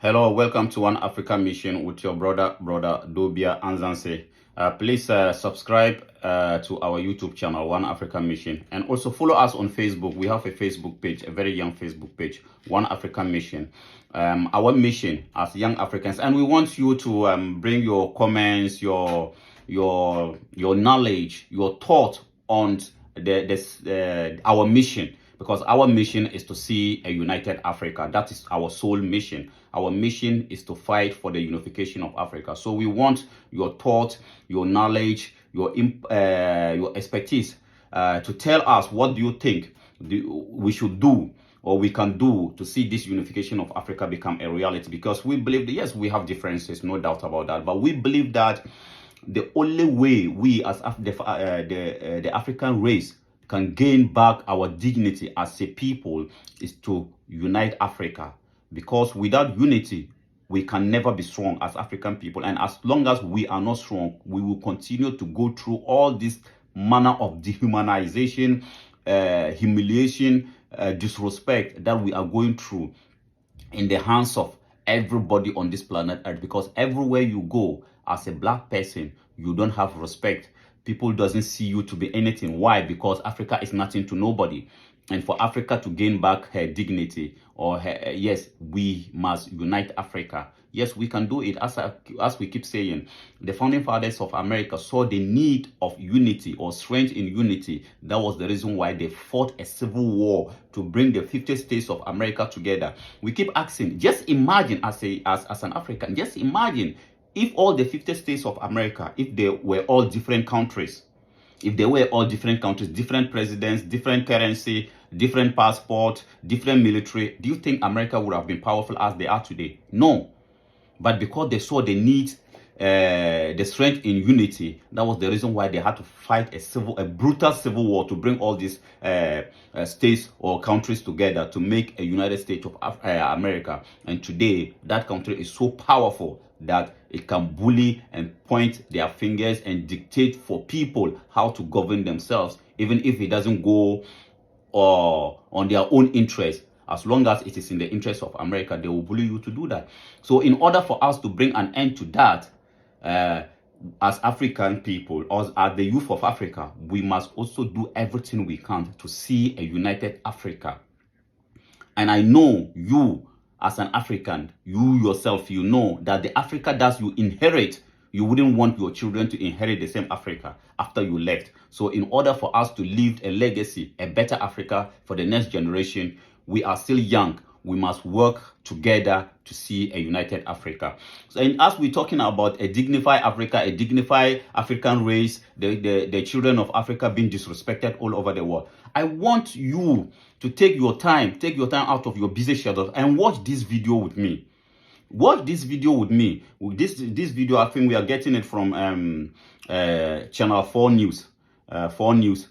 Hello, welcome to One Africa Mission with your brother Dobia Anzanse. Please subscribe to our YouTube channel, One Africa Mission, and also follow us on Facebook. We have a Facebook page, a very young Facebook page, One Africa Mission. Our mission as young Africans, and we want you to bring your comments, your knowledge, your thought on our mission, because our mission is to see a united Africa. That is our sole mission. Our mission is to fight for the unification of Africa. So we want your thought, your knowledge, your expertise to tell us what do you think we should do or we can do to see this unification of Africa become a reality. Because we believe that, yes, we have differences, no doubt about that, but we believe that the only way we as the African race can gain back our dignity as a people is to unite Africa. Because without unity, we can never be strong as African people. And as long as we are not strong, we will continue to go through all this manner of dehumanization, humiliation, disrespect that we are going through in the hands of everybody on this planet Earth. Because everywhere you go as a black person, you don't have respect. People doesn't see you to be anything. Why? Because Africa is nothing to nobody. And for Africa to gain back her dignity, or her, yes, we must unite Africa. Yes, we can do it. As we keep saying, the founding fathers of America saw the need of unity or strength in unity. That was the reason why they fought a civil war to bring the 50 states of America together. We keep asking, just imagine as an African, just imagine if all the 50 states of America, if they were all different countries, different presidents, different currency, different passport, different military, do you think America would have been powerful as they are today? No. But because they saw the need, the strength in unity, that was the reason why they had to fight a brutal civil war to bring all these states or countries together to make a United States of America. And today, that country is so powerful that it can bully and point their fingers and dictate for people how to govern themselves, even if it doesn't go on their own interest. As long as it is in the interest of America, they will bully you to do that. So in order for us to bring an end to that, as African people, or as the youth of Africa, we must also do everything we can to see a united Africa. And I know you, as an African, you yourself, you know that the Africa that you inherit, you wouldn't want your children to inherit the same Africa after you left. So in order for us to leave a legacy, a better Africa for the next generation, we are still young. We must work together to see a united Africa. So, and as we're talking about a dignified Africa, a dignified African race, the children of Africa being disrespected all over the world, I want you to take your time out of your busy schedule and watch this video with me. Watch this video with me. This video, I think we are getting it from Channel 4 News. 4 News.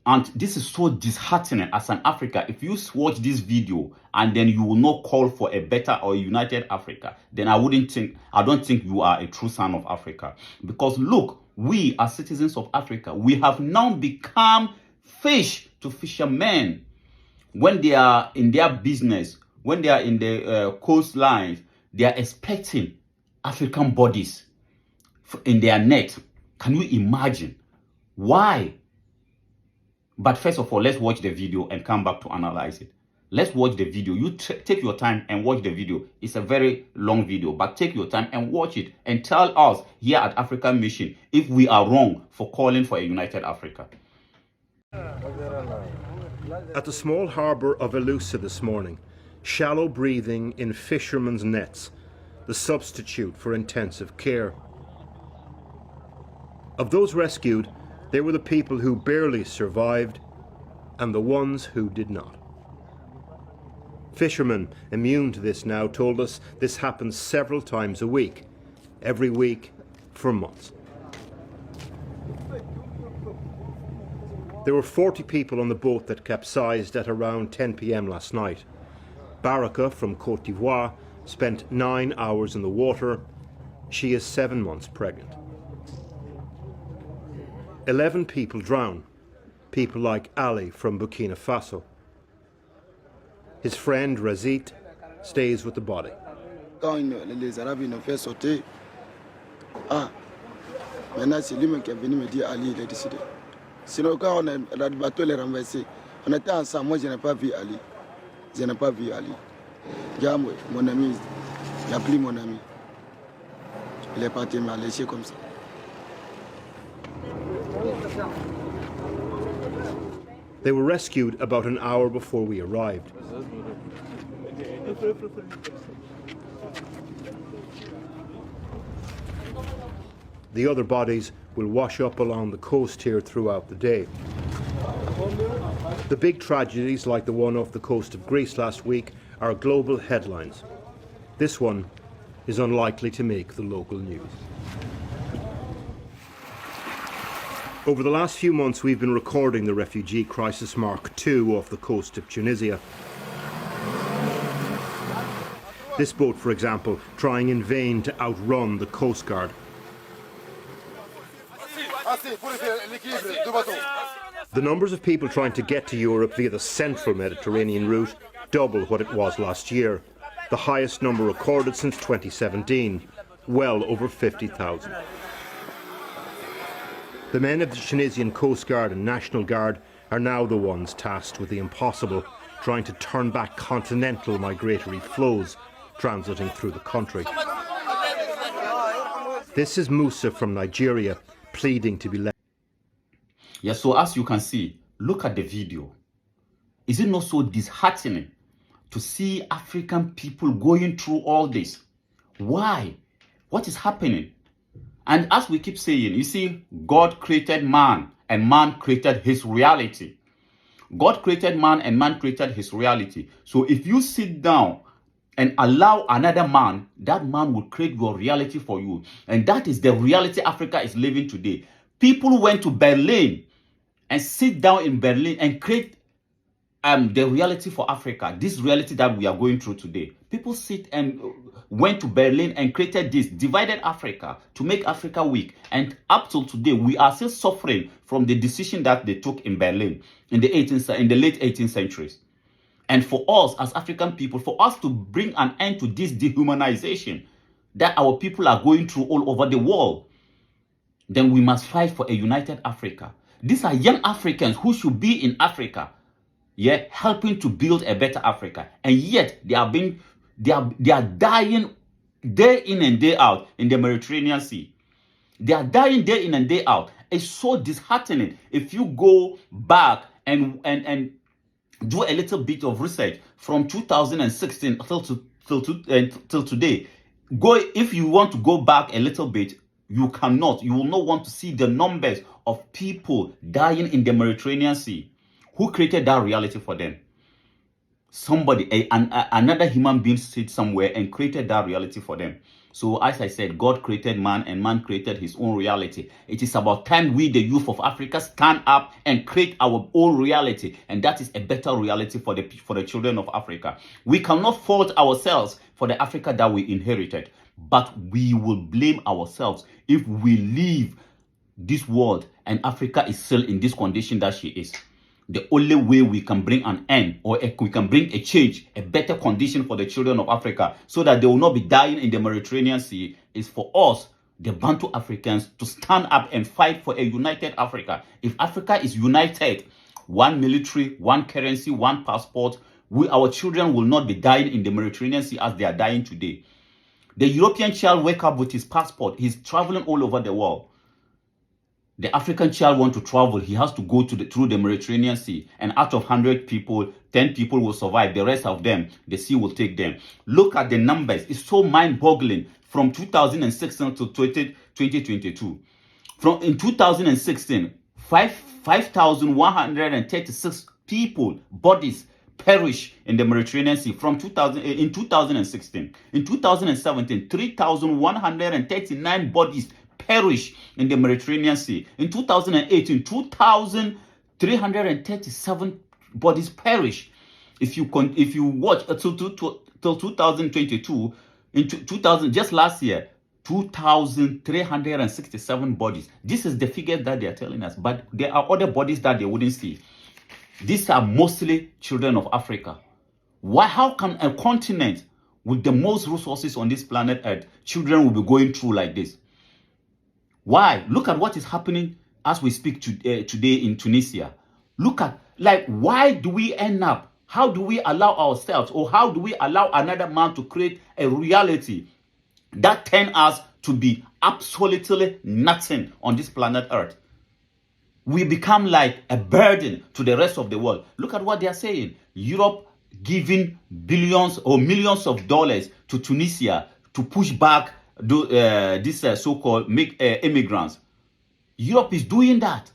And this is so disheartening as an Africa. If you watch this video and then you will not call for a better or united Africa, then I don't think you are a true son of Africa. Because look, we as citizens of Africa, we have now become fish to fishermen. When they are in their business, when they are in the coastlines, they are expecting African bodies in their net. Can you imagine? Why? But first of all, let's watch the video and come back to analyze it. Let's watch the video. You take your time and watch the video. It's a very long video, but take your time and watch it and tell us here at African Mission if we are wrong for calling for a united Africa. At the small harbour of Elusa this morning, shallow breathing in fishermen's nets, the substitute for intensive care. Of those rescued, they were the people who barely survived and the ones who did not. Fishermen immune to this now told us this happens several times a week, every week for months. There were 40 people on the boat that capsized at around 10 p.m. last night. Baraka from Côte d'Ivoire spent 9 hours in the water. She is 7 months pregnant. 11 people drown, people like Ali from Burkina Faso. His friend Razit stays with the body. Quand les Arabes ils nous fait sauter, maintenant c'est lui-même qui est venu me dire Ali, il est décidé. Sinon, quand le bateau est renversé, on était ensemble, moi je n'ai pas vu Ali. Je n'ai pas vu Ali. Mon ami, il n'a plus mon ami. Il est parti me laisser comme ça. They were rescued about an hour before we arrived. The other bodies will wash up along the coast here throughout the day. The big tragedies, like the one off the coast of Greece last week, are global headlines. This one is unlikely to make the local news. Over the last few months, we've been recording the refugee crisis Mark II off the coast of Tunisia. This boat, for example, trying in vain to outrun the Coast Guard. The numbers of people trying to get to Europe via the central Mediterranean route double what it was last year, the highest number recorded since 2017, well over 50,000. The men of the Tunisian Coast Guard and National Guard are now the ones tasked with the impossible, trying to turn back continental migratory flows transiting through the country. This is Musa from Nigeria, pleading to be let. Yes, so as you can see, look at the video. Is it not so disheartening to see African people going through all this? Why? What is happening? And as we keep saying, you see, God created man and man created his reality. God created man and man created his reality. So if you sit down and allow another man, that man will create your reality for you. And that is the reality Africa is living today. People went to Berlin and sit down in Berlin and create the reality for Africa, this reality that we are going through today. People sit and went to Berlin and created this, divided Africa to make Africa weak. And up till today, we are still suffering from the decision that they took in Berlin in the late 18th centuries. And for us as African people, for us to bring an end to this dehumanization that our people are going through all over the world, then we must fight for a united Africa. These are young Africans who should be in Africa, helping to build a better Africa. And yet they are dying day in and day out in the Mediterranean Sea. They are dying day in and day out. It's so disheartening. If you go back and do a little bit of research from 2016 till today, if you want to go back a little bit, you cannot. You will not want to see the numbers of people dying in the Mediterranean Sea. Who created that reality for them? Somebody, another human being sit somewhere and created that reality for them. So as I said, God created man and man created his own reality. It is about time we, the youth of Africa, stand up and create our own reality. And that is a better reality for the children of Africa. We cannot fault ourselves for the Africa that we inherited. But we will blame ourselves if we leave this world and Africa is still in this condition that she is. The only way we can bring an end, or we can bring a change, a better condition for the children of Africa so that they will not be dying in the Mediterranean Sea, is for us, the Bantu Africans, to stand up and fight for a united Africa. If Africa is united, one military, one currency, one passport, our children will not be dying in the Mediterranean Sea as they are dying today. The European child wake up with his passport. He's traveling all over the world. The African child want to travel. He has to go through the Mediterranean Sea. And out of 100 people, 10 people will survive. The rest of them, the sea will take them. Look at the numbers. It's so mind-boggling. From 2016 to 2022. In 2016, 5,136 people, bodies, perish in the Mediterranean Sea in 2016. In 2017, 3,139 bodies perish in the Mediterranean Sea. In 2018, 2,337 bodies perish. If you watch till 2022, in 2000, just last year, 2,367 bodies. This is the figure that they are telling us, but there are other bodies that they wouldn't see. These are mostly children of Africa. How can a continent with the most resources on this planet Earth, children will be going through like this. Why? Look at what is happening as we speak today in Tunisia. Look at, like, why do we end up? How do we allow ourselves, or how do we allow another man to create a reality that turns us to be absolutely nothing on this planet Earth? We become like a burden to the rest of the world. Look at what they are saying. Europe giving billions or millions of dollars to Tunisia to push back these so-called immigrants. Europe is doing that.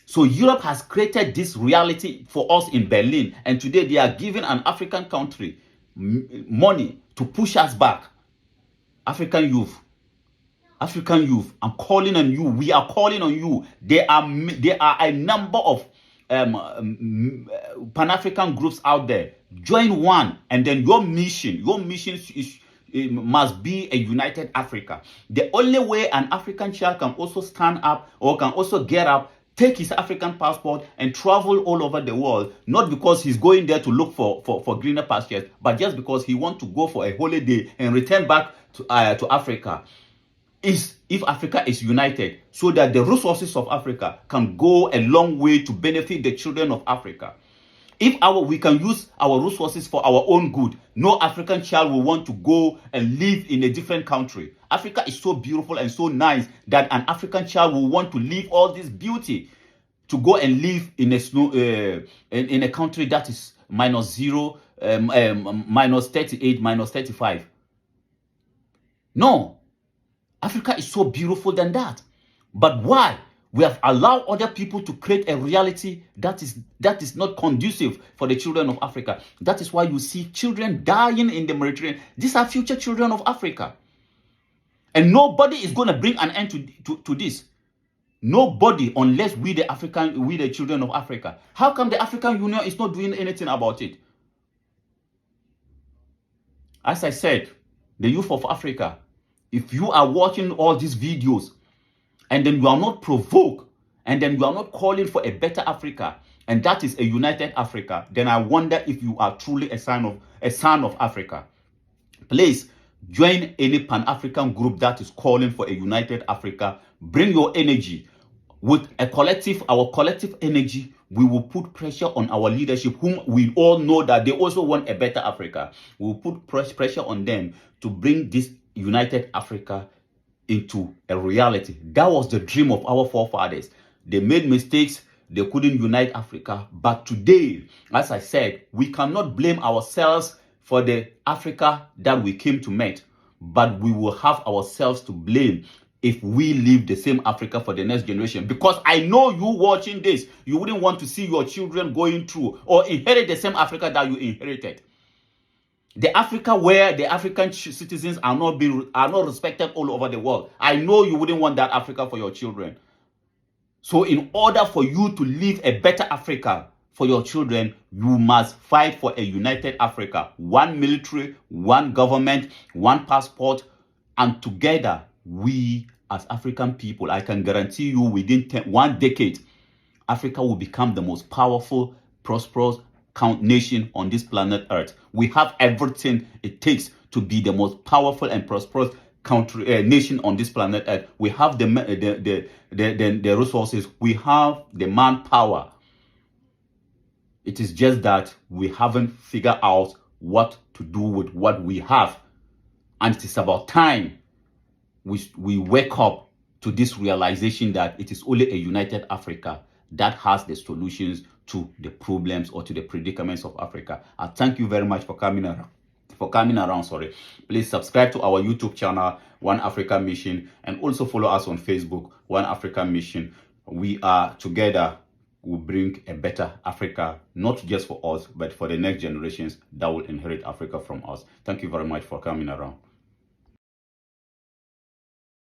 So Europe has created this reality for us in Berlin, and today they are giving an African country money to push us back. African youth, I'm calling on you. We are calling on you. There are a number of Pan-African groups out there. Join one, and then your mission must be a united Africa. The only way an African child can also stand up or can also get up, take his African passport and travel all over the world, not because he's going there to look for greener pastures, but just because he wants to go for a holiday and return back to Africa. If Africa is united, so that the resources of Africa can go a long way to benefit the children of Africa. If we can use our resources for our own good, no African child will want to go and live in a different country. Africa is so beautiful and so nice that an African child will want to leave all this beauty to go and live in a country that is -0, -38, -35. No, Africa is so beautiful than that. But why? We have allowed other people to create a reality that is not conducive for the children of Africa. That is why you see children dying in the Mediterranean. These are future children of Africa. And nobody is going to bring an end to this. Nobody, unless we the children of Africa. How come the African Union is not doing anything about it? As I said, the youth of Africa, if you are watching all these videos, and then you are not provoked, and then you are not calling for a better Africa, and that is a united Africa, then I wonder if you are truly a son of Africa. Please join any Pan-African group that is calling for a united Africa. Bring your energy. With our collective energy, we will put pressure on our leadership, whom we all know that they also want a better Africa. We will put pressure on them to bring this united Africa into a reality. That was the dream of our forefathers. They made mistakes. They couldn't unite Africa. But today, as I said, we cannot blame ourselves for the Africa that we came to meet. But we will have ourselves to blame if we leave the same Africa for the next generation. Because I know you watching this, you wouldn't want to see your children going through or inherit the same Africa that you inherited. The Africa where the African citizens are not respected all over the world. I know you wouldn't want that Africa for your children. So in order for you to live a better Africa for your children, you must fight for a united Africa. One military, one government, one passport, and together we as African people, I can guarantee you within 1 decade, Africa will become the most powerful, prosperous nation on this planet Earth. We have everything it takes to be the most powerful and prosperous nation on this planet Earth. We have the resources. We have the manpower. It is just that we haven't figured out what to do with what we have. And it is about time we wake up to this realization that it is only a united Africa that has the solutions to the problems or to the predicaments of Africa. I thank you very much for coming around. Please subscribe to our YouTube channel, One Africa Mission, and also follow us on Facebook, One Africa Mission. We are together. Will bring a better Africa, not just for us, but for the next generations that will inherit Africa from us. Thank you very much for coming around.